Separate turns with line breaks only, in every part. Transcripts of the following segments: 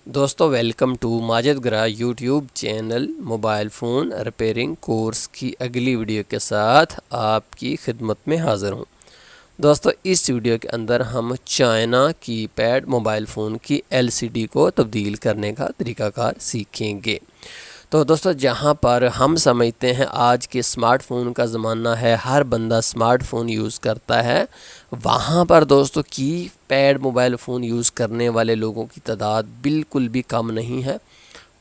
दोस्तों welcome to Majid गरा YouTube channel. Mobile phone repairing course की अगली वीडियो के साथ आपकी खिदमत में हाज़िर हूँ। दोस्तों इस वीडियो के अंदर हम चाइना कीपैड मोबाइल फ़ोन की एलसीडी को तब्दील करने का तरीक़ाकार सीखेंगे। तो दोस्तों जहाँ पर हम समझते हैं आज के स्मार्टफ़ोन का ज़माना है, हर बंदा स्मार्टफ़ोन यूज़ करता है, वहाँ पर दोस्तों कीपैड मोबाइल फ़ोन यूज़ करने वाले लोगों की तादाद बिल्कुल भी कम नहीं है।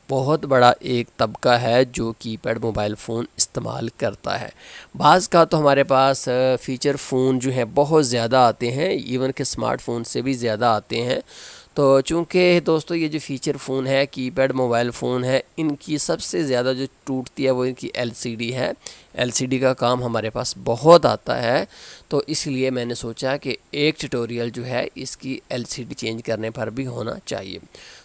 बहुत बड़ा एक तबका है जो कीपैड मोबाइल फ़ोन इस्तेमाल करता है। बाज़ का तो हमारे पास फ़ीचर फ़ोन जो है बहुत ज़्यादा आते हैं, इवन के स्मार्टफ़ोन से भी ज़्यादा आते हैं। तो चूँकि दोस्तों ये जो फ़ीचर फ़ोन है, कीपैड मोबाइल फ़ोन है, इनकी सबसे ज़्यादा जो टूटती है वो इनकी एलसीडी है। एलसीडी का काम हमारे पास बहुत आता है, तो इसलिए मैंने सोचा कि एक ट्यूटोरियल जो है इसकी एलसीडी चेंज करने पर भी होना चाहिए।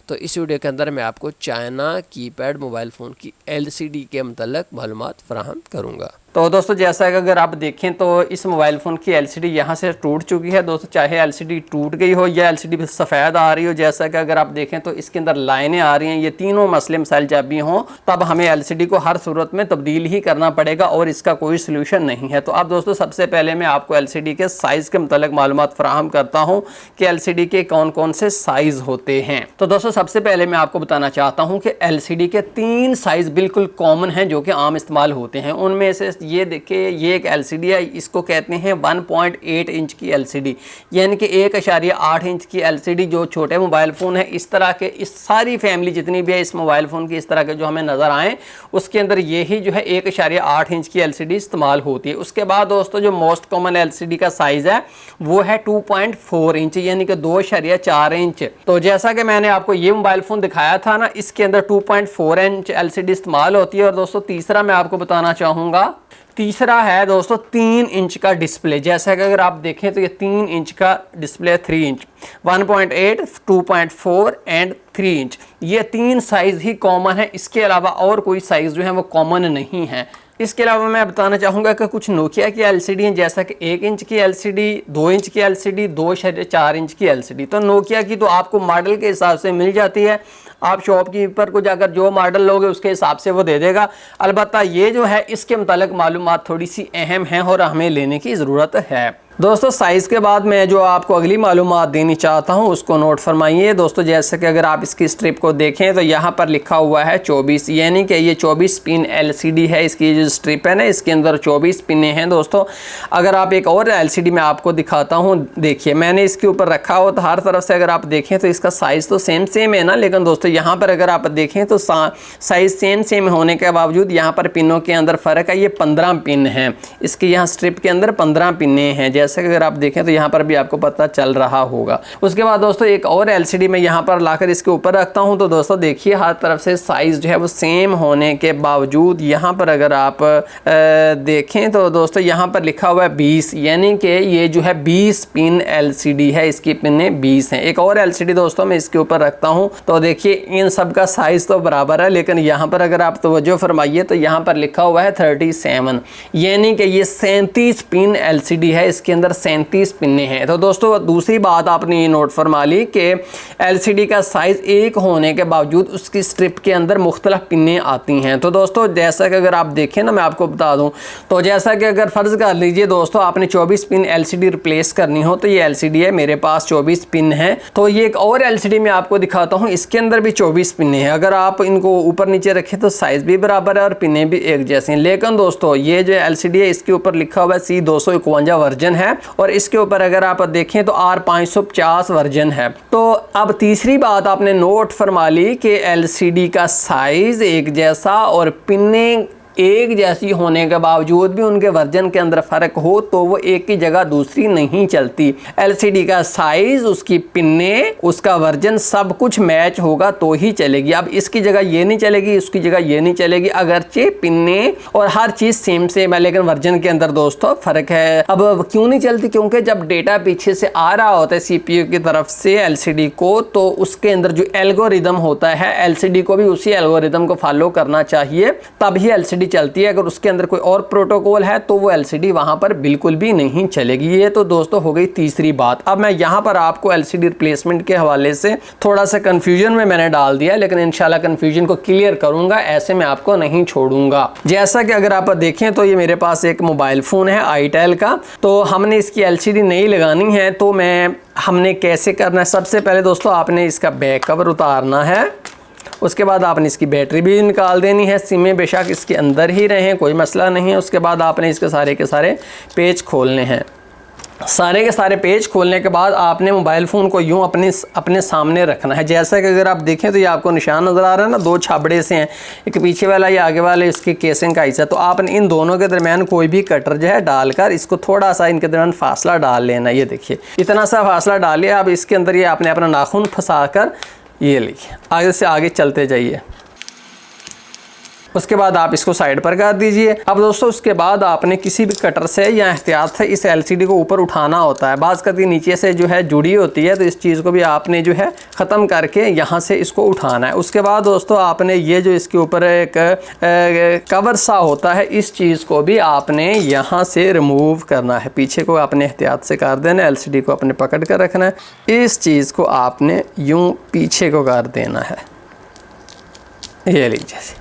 तो इस वीडियो के अंदर मैं आपको चाइना कीपैड मोबाइल फ़ोन की एलसीडी के मतलब मालूमात फराहम करूँगा।
तो दोस्तों जैसा कि अगर आप देखें तो इस मोबाइल फ़ोन की एलसीडी यहाँ से टूट चुकी है। दोस्तों चाहे एलसीडी टूट गई हो या एलसीडी सफ़ेद आ रही हो, जैसा कि अगर आप देखें तो इसके अंदर लाइनें आ रही हैं, ये तीनों मसले मसाइल जब भी हों तब हमें एलसीडी को हर सूरत में तब्दील ही करना पड़ेगा और इसका कोई सोल्यूशन नहीं है। तो अब दोस्तों सबसे पहले मैं आपको एलसीडी के साइज़ के मतलब मालूमात फराहम करता हूँ कि एलसीडी के कौन कौन से साइज़ होते हैं। तो दोस्तों सबसे पहले मैं आपको बताना चाहता हूँ कि एलसीडी के 3 साइज़ बिल्कुल कॉमन हैं जो कि आम इस्तेमाल होते हैं। उनमें से ये देखिए, ये एक एलसीडी है, इसको कहते हैं 1.8 इंच की एलसीडी, यानी कि 1.8 इंच की एलसीडी। जो छोटे मोबाइल फ़ोन है इस तरह के, इस सारी फैमिली जितनी भी है इस मोबाइल फ़ोन की इस तरह के जो हमें नज़र आए, उसके अंदर यही जो है 1.8 इंच की एलसीडी इस्तेमाल होती है। उसके बाद दोस्तों जो मोस्ट कॉमन एलसीडी का साइज़ है वो है 2.4 इंच, यानी कि 2.4 इंच। तो जैसा कि मैंने आपको ये मोबाइल फ़ोन दिखाया था ना, इसके अंदर 2.4 इंच एलसीडी इस्तेमाल होती है। और दोस्तों तीसरा मैं आपको बताना चाहूँगा, तीसरा है दोस्तों 3 इंच का डिस्प्ले। जैसा कि अगर आप देखें तो ये 3 इंच का डिस्प्ले, 3 इंच, 1.8, 2.4 एंड 3 इंच, ये 3 साइज़ ही कॉमन है। इसके अलावा और कोई साइज़ जो है वो कॉमन नहीं है। इसके अलावा मैं बताना चाहूँगा कि कुछ नोकिया की एलसीडी हैं, जैसा कि 1 इंच की एलसीडी, 2 इंच की एलसीडी, 2.4 इंच की एलसीडी। तो नोकिया की तो आपको मॉडल के हिसाब से मिल जाती है, आप शॉपकीपर को जाकर जो मॉडल लोगे उसके हिसाब से वो दे देगा। अलबत्ता ये जो है इसके मुतालिक मालूमात थोड़ी सी अहम हैं और हमें लेने की ज़रूरत है। दोस्तों साइज़ के बाद मैं जो आपको अगली मालूमात देनी चाहता हूं उसको नोट फरमाइए। दोस्तों जैसे कि अगर आप इसकी स्ट्रिप को देखें तो यहाँ पर लिखा हुआ है 24, यानी कि ये 24 पिन एलसीडी है। इसकी जो स्ट्रिप है ना, इसके अंदर 24 पिनें हैं। दोस्तों अगर आप एक और एलसीडी मैं आपको दिखाता हूँ, देखिए मैंने इसके ऊपर रखा हो तो हर तरफ से अगर आप देखें तो इसका साइज़ तो सेम है ना, लेकिन दोस्तों यहाँ पर अगर आप देखें तो साइज़ सेम होने के बावजूद यहाँ पर पिनों के अंदर फ़र्क है। ये 15 पिन हैं, इसके यहाँ स्ट्रिप के अंदर 15 पिनें हैं, जैसे कि अगर आप देखें तो यहाँ पर भी आपको पता चल रहा होगा। उसके बाद दोस्तों एक और एलसीडी मैं यहाँ पर लाकर इसके ऊपर रखता हूँ, तो दोस्तों देखिए हर तरफ से साइज़ जो है वो सेम होने के बावजूद यहाँ पर अगर आप देखें तो दोस्तों यहाँ पर लिखा हुआ है 20, यानी कि ये जो है 20 पिन एलसीडी है, इसकी पिनें 20 हैं। एक और एलसीडी दोस्तों मैं इसके ऊपर रखता हूँ, तो देखिए इन सब का साइज़ तो बराबर है, लेकिन यहाँ पर अगर आप तवज्जो फरमाइए तो यहाँ पर लिखा हुआ है 37, यानी कि ये 37 पिन एलसीडी है, इसके अंदर 37 पिनें हैं। तो दोस्तों दूसरी बात आपने ये नोट फरमा ली कि एलसीडी का साइज़ एक होने के बावजूद उसकी स्ट्रिप के अंदर मुख्तलिफ पिनें आती हैं। तो दोस्तों जैसा कि अगर आप देखें ना, मैं आपको बता दूं, तो जैसा कि अगर फ़र्ज़ कर लीजिए दोस्तों आपने 24 पिन एलसीडी रिप्लेस करनी हो, तो ये एलसीडी है, मेरे पास 24 पिन है। तो ये एक और एलसीडी मैं आपको दिखाता हूँ, इसके अंदर भी 24 पिनें हैं। अगर आप इनको ऊपर नीचे रखें तो साइज़ भी बराबर है और पिनें भी एक जैसी हैं। लेकिन दोस्तों ये जो एलसीडी है इसके ऊपर लिखा हुआ है C251 वर्जन है और इसके ऊपर अगर आप देखें तो R550 वर्जन है। तो अब तीसरी बात आपने नोट फरमा ली कि एलसीडी का साइज़ एक जैसा और पिनें एक जैसी होने के बावजूद भी उनके वर्जन के अंदर फ़र्क हो तो वो एक की जगह दूसरी नहीं चलती। एलसीडी का साइज़, उसकी पिनें, उसका वर्जन सब कुछ मैच होगा तो ही चलेगी। अब इसकी जगह ये नहीं चलेगी, उसकी जगह ये नहीं चलेगी, अगरचे पिनें और हर चीज़ सेम है, लेकिन वर्जन के अंदर दोस्तों फ़र्क है। अब क्यों नहीं चलती? क्योंकि जब डेटा पीछे से आ रहा होता है CPU की तरफ से एलसीडी को, तो उसके अंदर जो एल्गोरिदम होता है, एलसीडी को भी उसी एल्गोरिदम को फॉलो करना चाहिए, तभी एलसीडी LCD चलती है, अगर उसके अंदर कोई और प्रोटोकॉल है तो वो LCD वहाँ पर बिल्कुल भी नहीं चलेगी। ये तो दोस्तों हो गई तीसरी बात। अब मैं यहाँ पर आपको LCD रिप्लेसमेंट के हवाले से थोड़ा सा कन्फ्यूजन में मैंने डाल दिया, लेकिन इंशाल्लाह कन्फ्यूजन को क्लियर करूँगा, ऐसे मैं आपको नहीं छोड़ूंगा। जैसा कि अगर आप देखें तो ये मेरे पास एक मोबाइल फ़ोन है आईटेल का, तो हमने इसकी LCD नहीं लगानी है, तो हमने कैसे करना है। सबसे पहले दोस्तों आपने इसका बैक कवर उतारना है, उसके बाद आपने इसकी बैटरी भी निकाल देनी है। सिमें बेशक इसके अंदर ही रहें, कोई मसला नहीं है। उसके बाद आपने इसके सारे के सारे पेज खोलने हैं। सारे के सारे पेज खोलने के बाद आपने मोबाइल फ़ोन को यूँ अपने सामने रखना है। जैसा कि अगर आप देखें तो ये आपको निशान नज़र आ रहा है ना, दो छाबड़े से हैं, एक पीछे वाला या आगे वाले इसके केसिंग का हिस्सा। तो आपने इन दोनों के दरमियान कोई भी कटर जो है डालकर इसको थोड़ा सा इनके दरमियान फासला डाल लेना। ये देखिए इतना सा फासला डालिए। अब इसके अंदर ये आपने अपना नाखून फंसा कर ये लीजिए, आगे से आगे चलते जाइए। उसके बाद आप इसको साइड पर कर दीजिए। अब दोस्तों उसके बाद आपने किसी भी कटर से या एहतियात से इस LCD को ऊपर उठाना होता है। बाज़ कभी नीचे से जो है जुड़ी होती है, तो इस चीज़ को भी आपने जो है ख़त्म करके यहाँ से इसको उठाना है। उसके बाद दोस्तों आपने ये जो इसके ऊपर एक कवर सा होता है, इस चीज़ को भी आपने यहाँ से रिमूव करना है। पीछे को आपने एहतियात से कर देना, LCD को अपने पकड़ कर रखना है। इस चीज़ को आपने यूँ पीछे को कर देना है। ये लीजिए,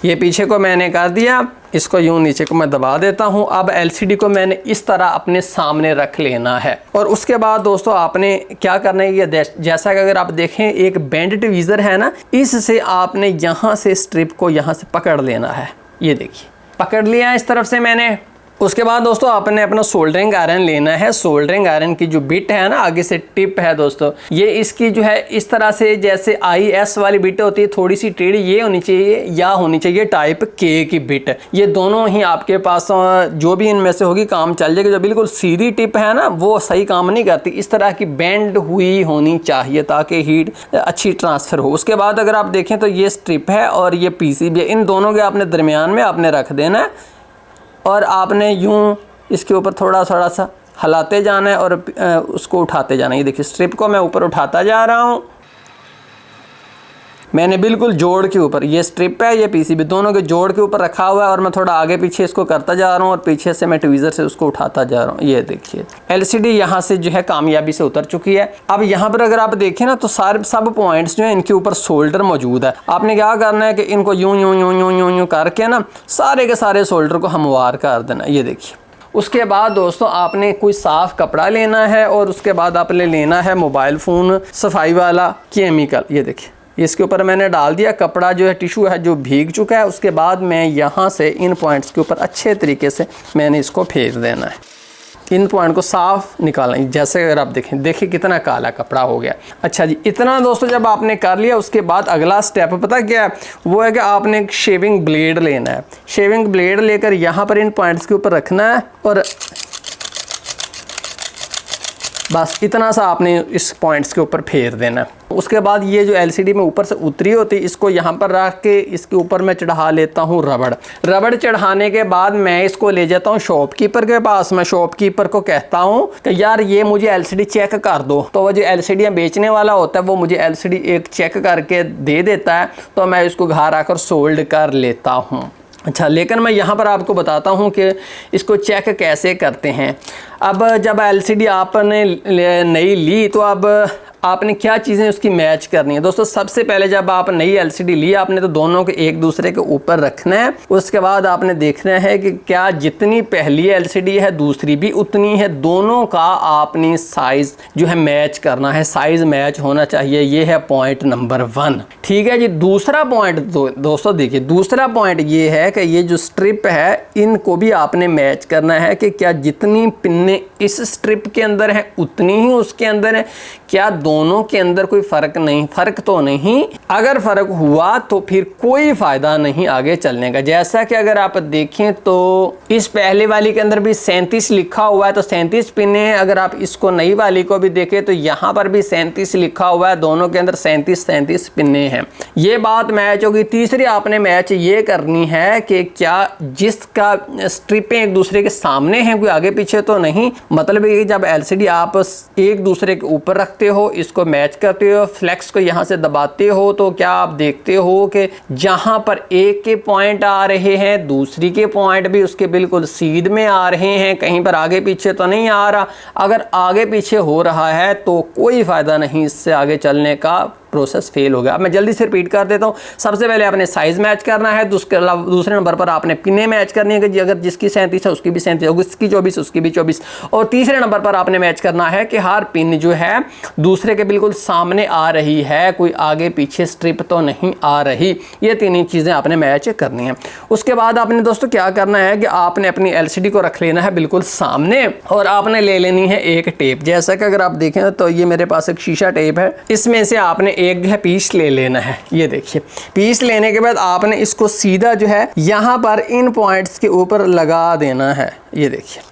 ये पीछे को मैंने कर दिया, इसको यूँ नीचे को मैं दबा देता हूँ। अब LCD को मैंने इस तरह अपने सामने रख लेना है। और उसके बाद दोस्तों आपने क्या करना है, ये जैसा कि अगर आप देखें एक बैंड ट्वीज़र है ना, इससे आपने यहाँ से स्ट्रिप को यहाँ से पकड़ लेना है। ये देखिए पकड़ लिया इस तरफ से मैंने। उसके बाद दोस्तों आपने अपना सोल्डरिंग आयरन लेना है। सोल्डरिंग आयरन की जो बिट है ना, आगे से टिप है दोस्तों, ये इसकी जो है इस तरह से जैसे IS वाली बिट होती है, थोड़ी सी टेढ़ी ये होनी चाहिए या होनी चाहिए टाइप K की बिट। ये दोनों ही आपके पास जो भी इनमें से होगी काम चल जाएगी। जो बिल्कुल सीधी टिप है ना, वो सही काम नहीं करती। इस तरह की बेंड हुई होनी चाहिए ताकि हीट अच्छी ट्रांसफ़र हो। उसके बाद अगर आप देखें तो ये स्ट्रिप है और ये PCB है, इन दोनों के आपने दरमियान में आपने रख देना है और आपने यूँ इसके ऊपर थोड़ा थोड़ा सा हिलाते जाना है और उसको उठाते जाना है। ये देखिए स्ट्रिप को मैं ऊपर उठाता जा रहा हूँ, मैंने बिल्कुल जोड़ के ऊपर, ये स्ट्रिप है ये PCB दोनों के जोड़ के ऊपर रखा हुआ है और मैं थोड़ा आगे पीछे इसको करता जा रहा हूँ और पीछे से मैं ट्वीज़र से उसको उठाता जा रहा हूँ। ये देखिए LCD यहाँ से जो है कामयाबी से उतर चुकी है। अब यहाँ पर अगर आप देखें ना तो सब पॉइंट्स जो है इनके ऊपर सोल्डर मौजूद है। आपने क्या करना है कि इनको यूँ यूँ यूँ यूँ यूँ यूँ करके ना सारे के सारे सोल्डर को हमवार कर देना। ये देखिए उसके बाद दोस्तों आपने कोई साफ़ कपड़ा लेना है और उसके बाद आपने लेना है मोबाइल फ़ोन सफाई वाला केमिकल। ये देखिए इसके ऊपर मैंने डाल दिया कपड़ा, जो है टिशू है जो भीग चुका है। उसके बाद मैं यहाँ से इन पॉइंट्स के ऊपर अच्छे तरीके से मैंने इसको फेर देना है। इन पॉइंट को साफ निकालना है। जैसे अगर आप देखिए कितना काला कपड़ा हो गया। अच्छा जी, इतना दोस्तों जब आपने कर लिया उसके बाद अगला स्टेप पता क्या है, वो है कि आपने एक शेविंग ब्लेड लेना है। शेविंग ब्लेड लेकर यहाँ पर इन पॉइंट्स के ऊपर रखना है और बस इतना सा आपने इस पॉइंट्स के ऊपर फेर देना है। उसके बाद ये जो LCD में ऊपर से उतरी होती है इसको यहाँ पर रख के इसके ऊपर मैं चढ़ा लेता हूँ रबड़ चढ़ाने के बाद मैं इसको ले जाता हूँ शॉपकीपर के पास। मैं शॉपकीपर को कहता हूँ कि यार ये मुझे LCD चेक कर दो। तो वो जो LCD बेचने वाला होता है वो मुझे LCD एक चेक करके दे देता है, तो मैं इसको घर आकर सोल्ड कर लेता हूँ। अच्छा, लेकिन मैं यहाँ पर आपको बताता हूँ कि इसको चेक कैसे करते हैं। अब जब LCD आपने नई ली तो अब आपने क्या चीज़ें उसकी मैच करनी है। दोस्तों सबसे पहले जब आप नई LCD ली आपने तो दोनों के एक दूसरे के ऊपर रखना है। उसके बाद आपने देखना है कि क्या जितनी पहली LCD है दूसरी भी उतनी है, दोनों का आपने साइज़ जो है मैच करना है, साइज़ मैच होना चाहिए। ये है पॉइंट नंबर 1। ठीक है जी। दूसरा पॉइंट दोस्तों देखिए, दूसरा पॉइंट ये है कि ये जो स्ट्रिप है इनको भी आपने मैच करना है कि क्या जितनी पिन्ने इस स्ट्रिप के अंदर है उतनी ही उसके अंदर है, क्या दोनों के अंदर कोई फ़र्क तो नहीं। अगर फ़र्क हुआ तो फिर कोई फ़ायदा नहीं आगे चलने का। जैसा कि अगर आप देखें तो इस पहले वाली के अंदर भी 37 लिखा हुआ है, तो 37 पिने। अगर आप इसको नई वाली को भी देखें तो यहाँ पर भी 37 लिखा हुआ है, दोनों के अंदर 37 पिने हैं। ये बात मैच होगी। तीसरी आपने मैच ये करनी है कि क्या जिसका स्ट्रिपें एक दूसरे के सामने हैं, कोई आगे पीछे तो नहीं। मतलब ये जब LCD आप एक दूसरे के ऊपर रखते हो इसको मैच करते हो, फ्लेक्स को यहाँ से दबाते हो, तो क्या आप देखते हो कि जहाँ पर एक के पॉइंट आ रहे हैं दूसरी के पॉइंट भी उसके बिल्कुल सीध में आ रहे हैं, कहीं पर आगे पीछे तो नहीं आ रहा। अगर आगे पीछे हो रहा है तो कोई फ़ायदा नहीं इससे आगे चलने का, प्रोसेस फेल हो गया। अब मैं जल्दी से रिपीट कर देता हूँ। सबसे पहले आपने साइज़ मैच करना है, दूसरे नंबर पर आपने पिने मैच करनी है कि अगर जिसकी 37 है उसकी भी 37 होगी, इसकी 24 उसकी भी 24, और तीसरे नंबर पर आपने मैच करना है कि हर पिन जो है दूसरे के बिल्कुल सामने आ रही है, कोई आगे पीछे स्ट्रिप तो नहीं आ रही। ये तीन ही चीज़ें आपने मैच करनी है। उसके बाद आपने दोस्तों क्या करना है कि आपने अपनी LCD को रख लेना है बिल्कुल सामने, और आपने ले लेनी है एक टेप। जैसा कि अगर आप देखें तो ये मेरे पास एक शीशा टेप है, इसमें से आपने एक जो है पीस ले लेना है। ये देखिए, पीस लेने के बाद आपने इसको सीधा जो है यहाँ पर इन पॉइंट्स के ऊपर लगा देना है। ये देखिए,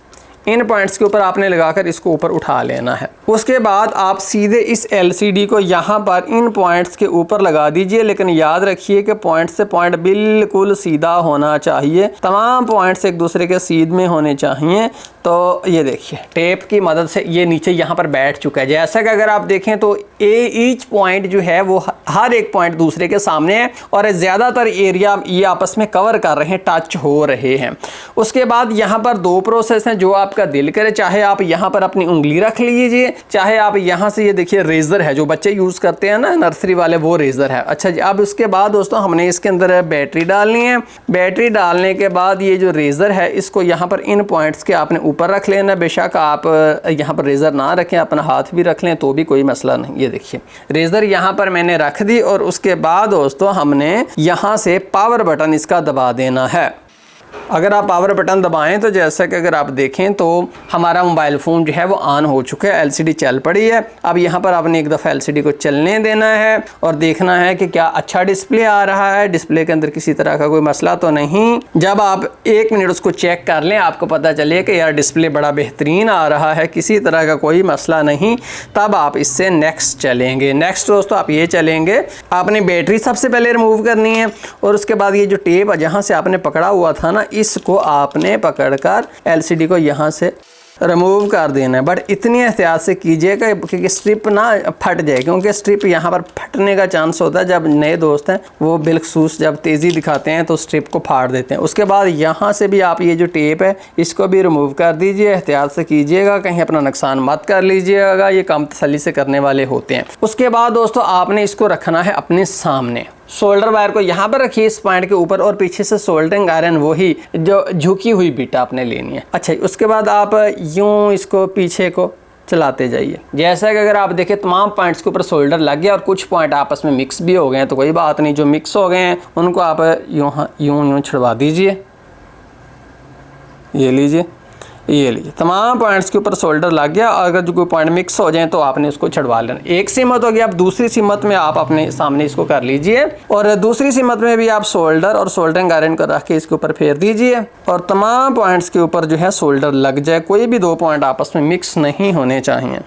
इन पॉइंट्स के ऊपर आपने लगाकर इसको ऊपर उठा लेना है। उसके बाद आप सीधे इस LCD को यहाँ पर इन पॉइंट्स के ऊपर लगा दीजिए, लेकिन याद रखिए कि पॉइंट से पॉइंट बिल्कुल सीधा होना चाहिए, तमाम पॉइंट्स एक दूसरे के सीध में होने चाहिए। तो ये देखिए, टेप की मदद से ये नीचे यहाँ पर बैठ चुका है। जैसा कि अगर आप देखें तो ईच पॉइंट जो है वो हर एक पॉइंट दूसरे के सामने है, और ज़्यादातर एरिया ये आपस में कवर कर रहे हैं, टच हो रहे हैं। उसके बाद यहाँ पर दो प्रोसेस हैं, जो आपका दिल करे, चाहे आप यहाँ पर अपनी उंगली रख लीजिए, चाहे आप यहाँ से, ये देखिए रेजर है जो बच्चे यूज़ करते हैं ना नर्सरी वाले, वो रेजर है। अच्छा जी, अब उसके बाद दोस्तों हमने इसके अंदर बैटरी डालनी है। बैटरी डालने के बाद ये जो रेजर है इसको यहाँ पर इन पॉइंट्स के आपने ऊपर रख लेना। बेशक आप यहाँ पर रेजर ना रखें, अपना हाथ भी रख लें तो भी कोई मसला नहीं। ये देखिए, रेजर यहाँ पर मैंने रख दी, और उसके बाद दोस्तों हमने यहाँ से पावर बटन इसका दबा देना है। अगर आप पावर बटन दबाएं तो जैसा कि अगर आप देखें तो हमारा मोबाइल फ़ोन जो है वो ऑन हो चुका है, LCD चल पड़ी है। अब यहाँ पर आपने एक दफ़ा LCD को चलने देना है और देखना है कि क्या अच्छा डिस्प्ले आ रहा है, डिस्प्ले के अंदर किसी तरह का कोई मसला तो नहीं। जब आप 1 मिनट उसको चेक कर लें, आपको पता चले कि यार डिस्प्ले बड़ा बेहतरीन आ रहा है, किसी तरह का कोई मसला नहीं, तब आप इससे नेक्स्ट चलेंगे। नेक्स्ट दोस्तों आप ये चलेंगे, आपने बैटरी सबसे पहले रिमूव करनी है, और उसके बाद ये जो टेप जहाँ से आपने पकड़ा हुआ था ना, इसको आपने पकड़कर LCD को यहाँ से रिमूव कर देना है। बट इतनी एहतियात से कीजिएगा कि स्ट्रिप ना फट जाए, क्योंकि स्ट्रिप यहाँ पर फटने का चांस होता है। जब नए दोस्त हैं वो बिलखसूस जब तेज़ी दिखाते हैं तो स्ट्रिप को फाड़ देते हैं। उसके बाद यहाँ से भी आप ये जो टेप है इसको भी रिमूव कर दीजिए, एहतियात से कीजिएगा, कहीं अपना नुकसान मत कर लीजिएगा, ये काम तसल्ली से करने वाले होते हैं। उसके बाद दोस्तों आपने इसको रखना है अपने सामने। सोल्डर वायर को यहाँ पर रखिए इस पॉइंट के ऊपर, और पीछे से सोल्डरिंग आयरन वही जो झुकी हुई बिट आपने लेनी है। अच्छा, उसके बाद आप यूं इसको पीछे को चलाते जाइए। जैसा कि अगर आप देखें तमाम पॉइंट्स के ऊपर सोल्डर लग गया, और कुछ पॉइंट आपस में मिक्स भी हो गए हैं, तो कोई बात नहीं, जो मिक्स हो गए हैं उनको आप यूं छिड़वा दीजिए। ये लीजिए, ये लीजिए, तमाम पॉइंट्स के ऊपर सोल्डर लग गया। अगर जो कोई पॉइंट मिक्स हो जाए तो आपने उसको छड़वा लेना। एक सिमत हो गया, अब दूसरी सिमत में आप अपने सामने इसको कर लीजिए, और दूसरी सिमत में भी आप सोल्डर और सोल्डरिंग आयरन को रख के इसके ऊपर फेर दीजिए, और तमाम पॉइंट्स के ऊपर जो है सोल्डर लग जाए। कोई भी दो पॉइंट आपस में मिक्स नहीं होने चाहिए।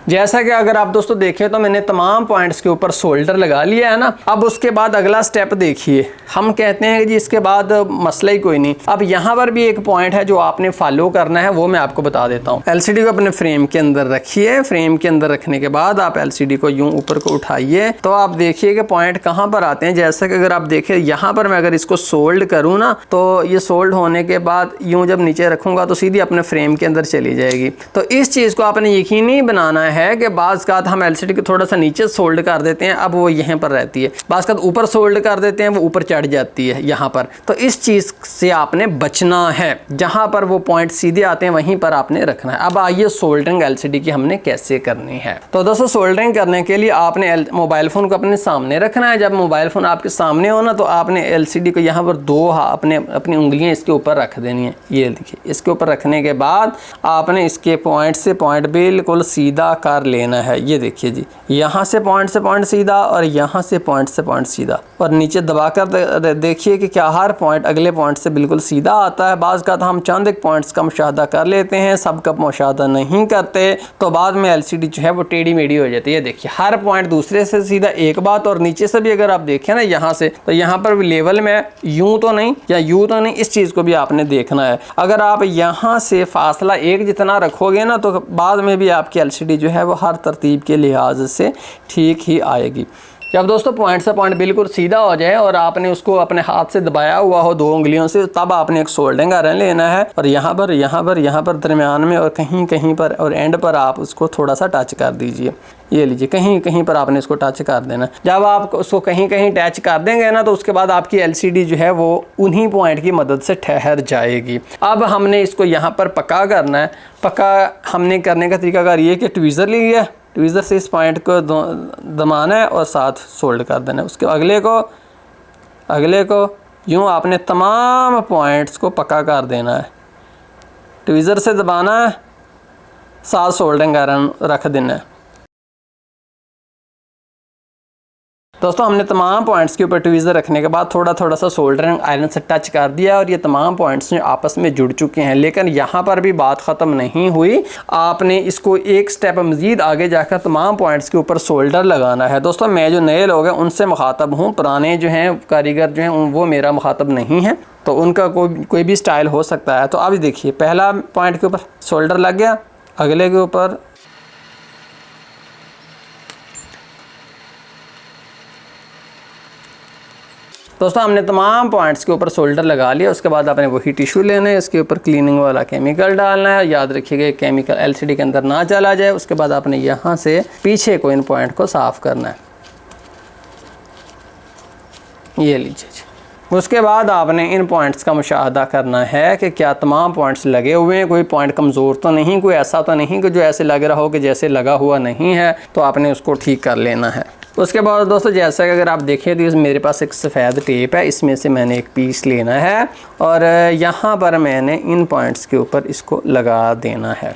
जैसा कि अगर आप दोस्तों देखें तो मैंने तमाम पॉइंट्स के ऊपर सोल्डर लगा लिया है ना। अब उसके बाद अगला स्टेप देखिए, हम कहते हैं कि जी इसके बाद मसला ही कोई नहीं। अब यहाँ पर भी एक पॉइंट है जो आपने फॉलो करना है, वो मैं आपको बता देता हूँ। LCD को अपने फ्रेम के अंदर रखिए। फ्रेम के अंदर रखने के बाद आप LCD को यूं ऊपर को उठाइए, तो आप देखिए कि पॉइंट कहाँ पर आते हैं। जैसा कि अगर आप देखें यहाँ पर मैं अगर इसको सोल्ड करूँ ना, तो ये सोल्ड होने के बाद यूँ जब नीचे रखूँगा तो सीधी अपने फ्रेम के अंदर चली जाएगी। तो इस चीज़ को आपने यकीनी बनाना है कि बाज़ का हम LCD को थोड़ा सा नीचे सोल्ड कर देते हैं, अब वो यहाँ पर रहती है, बाज़ का ऊपर सोल्ड कर देते हैं, वो ऊपर चढ़ जाती है यहाँ पर। तो इस चीज़ से आपने बचना है, जहाँ पर वो पॉइंट सीधे आते हैं वहीं पर आपने रखना है। अब आइए सोल्डरिंग LCD की हमने कैसे करनी है। तो दोस्तों सोल्डरिंग करने के लिए आपने मोबाइल फ़ोन को अपने सामने रखना है। जब मोबाइल फ़ोन आपके सामने हो ना, तो आपने LCD को यहाँ पर दो अपनी उंगलियाँ इसके ऊपर रख देनी है। ये देखिए, इसके ऊपर रखने के बाद आपने इसके पॉइंट से पॉइंट बिल्कुल सीधा कर लेना है। ये देखिए जी, यहाँ से पॉइंट सीधा, और यहाँ से पॉइंट सीधा, और नीचे दबाकर देखिए कि क्या हर पॉइंट अगले पॉइंट से बिल्कुल सीधा आता है। बाज़ का हम चंद एक पॉइंट्स का मुशाहदा कर लेते हैं, सब का मुशाहदा नहीं करते, तो बाद में LCD जो है वो टेढ़ी मेढ़ी हो जाती है। देखिए हर पॉइंट दूसरे से सीधा, एक बात। और नीचे से भी अगर आप देखें ना यहाँ से, तो यहाँ पर भी लेवल में यूं तो नहीं या यूं तो नहीं, इस चीज़ को भी आपने देखना है। अगर आप यहाँ से फासला एक जितना रखोगे ना, तो बाद में भी आपकी LCD जो है वो हर तरतीब के लिहाज से ठीक ही आएगी। जब दोस्तों पॉइंट से पॉइंट बिल्कुल सीधा हो जाए और आपने उसको अपने हाथ से दबाया हुआ हो 2 उंगलियों से, तब आपने एक सोल्डरिंग आयरन लेना है और यहाँ पर दरमियान में और कहीं पर और एंड पर आप उसको थोड़ा सा टच कर दीजिए। ये लीजिए, कहीं पर आपने इसको टच कर देना। जब आप उसको कहीं टच कर देंगे ना, तो उसके बाद आपकी LCD जो है वो उन्हीं पॉइंट की मदद से ठहर जाएगी। अब हमने इसको यहाँ पर पक्का करना है। पक्का हमने करने का तरीकाकार ये कि ट्वीज़र लिया, ट्वीज़र से इस पॉइंट को दबाना है और साथ सोल्ड कर देना है। उसके अगले को यूँ आपने तमाम पॉइंट्स को पक्का कर देना है। ट्वीज़र से दबाना है, साथ सोल्डरिंग आयरन रख देना है। दोस्तों हमने तमाम पॉइंट्स के ऊपर ट्वीज़र रखने के बाद थोड़ा सा सोल्डरिंग आयरन से टच कर दिया और ये तमाम पॉइंट्स आपस में जुड़ चुके हैं। लेकिन यहाँ पर भी बात ख़त्म नहीं हुई, आपने इसको एक स्टेप मज़ीद आगे जाकर तमाम पॉइंट्स के ऊपर सोल्डर लगाना है। दोस्तों मैं जो नए लोग हैं उनसे मुखातब हूँ, पुराने जो हैं कारीगर जो हैं वो मेरा मुखातब नहीं है, तो उनका कोई भी स्टाइल हो सकता है। तो अब देखिए, पहला पॉइंट के ऊपर सोल्डर लग गया, अगले के ऊपर दोस्तों हमने तमाम पॉइंट्स के ऊपर सोल्डर लगा लिया। उसके बाद आपने वही टिश्यू लेना है, इसके ऊपर क्लीनिंग वाला केमिकल डालना है। याद रखिएगा केमिकल LCD के अंदर ना चला जाए। उसके बाद आपने यहाँ से पीछे को इन पॉइंट को साफ़ करना है। ये लीजिए जी। उसके बाद आपने इन पॉइंट्स का मुशाहदा करना है कि क्या तमाम पॉइंट्स लगे हुए हैं, कोई पॉइंट कमज़ोर तो नहीं, कोई ऐसा तो नहीं कि जो ऐसे लग रहा हो कि जैसे लगा हुआ नहीं है, तो आपने उसको ठीक कर लेना है। उसके बाद दोस्तों जैसा कि अगर आप देखें तो मेरे पास एक सफ़ेद टेप है, इसमें से मैंने एक पीस लेना है और यहाँ पर मैंने इन पॉइंट्स के ऊपर इसको लगा देना है।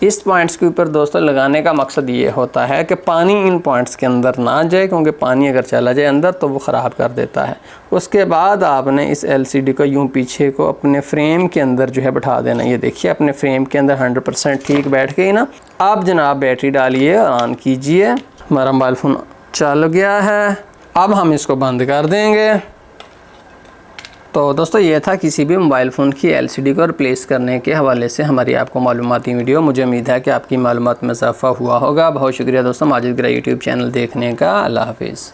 इस पॉइंट्स के ऊपर दोस्तों लगाने का मकसद ये होता है कि पानी इन पॉइंट्स के अंदर ना जाए, क्योंकि पानी अगर चला जाए अंदर तो वो ख़राब कर देता है। उसके बाद आपने इस LCD को यूँ पीछे को अपने फ्रेम के अंदर जो है बैठा देना। ये देखिए अपने फ्रेम के अंदर 100% ठीक बैठ गई ना। आप जनाब बैटरी डालिए और ऑन कीजिए। हमारा मोबाइल फ़ोन चल गया है। अब हम इसको बंद कर देंगे। तो दोस्तों ये था किसी भी मोबाइल फ़ोन की LCD को रिप्लेस करने के हवाले से हमारी आपको मालूमाती वीडियो। मुझे उम्मीद है कि आपकी मालूमात में इजाफा हुआ होगा। बहुत शुक्रिया दोस्तों माजिद ग्रा यूट्यूब चैनल देखने का। अल्लाह हाफिज़।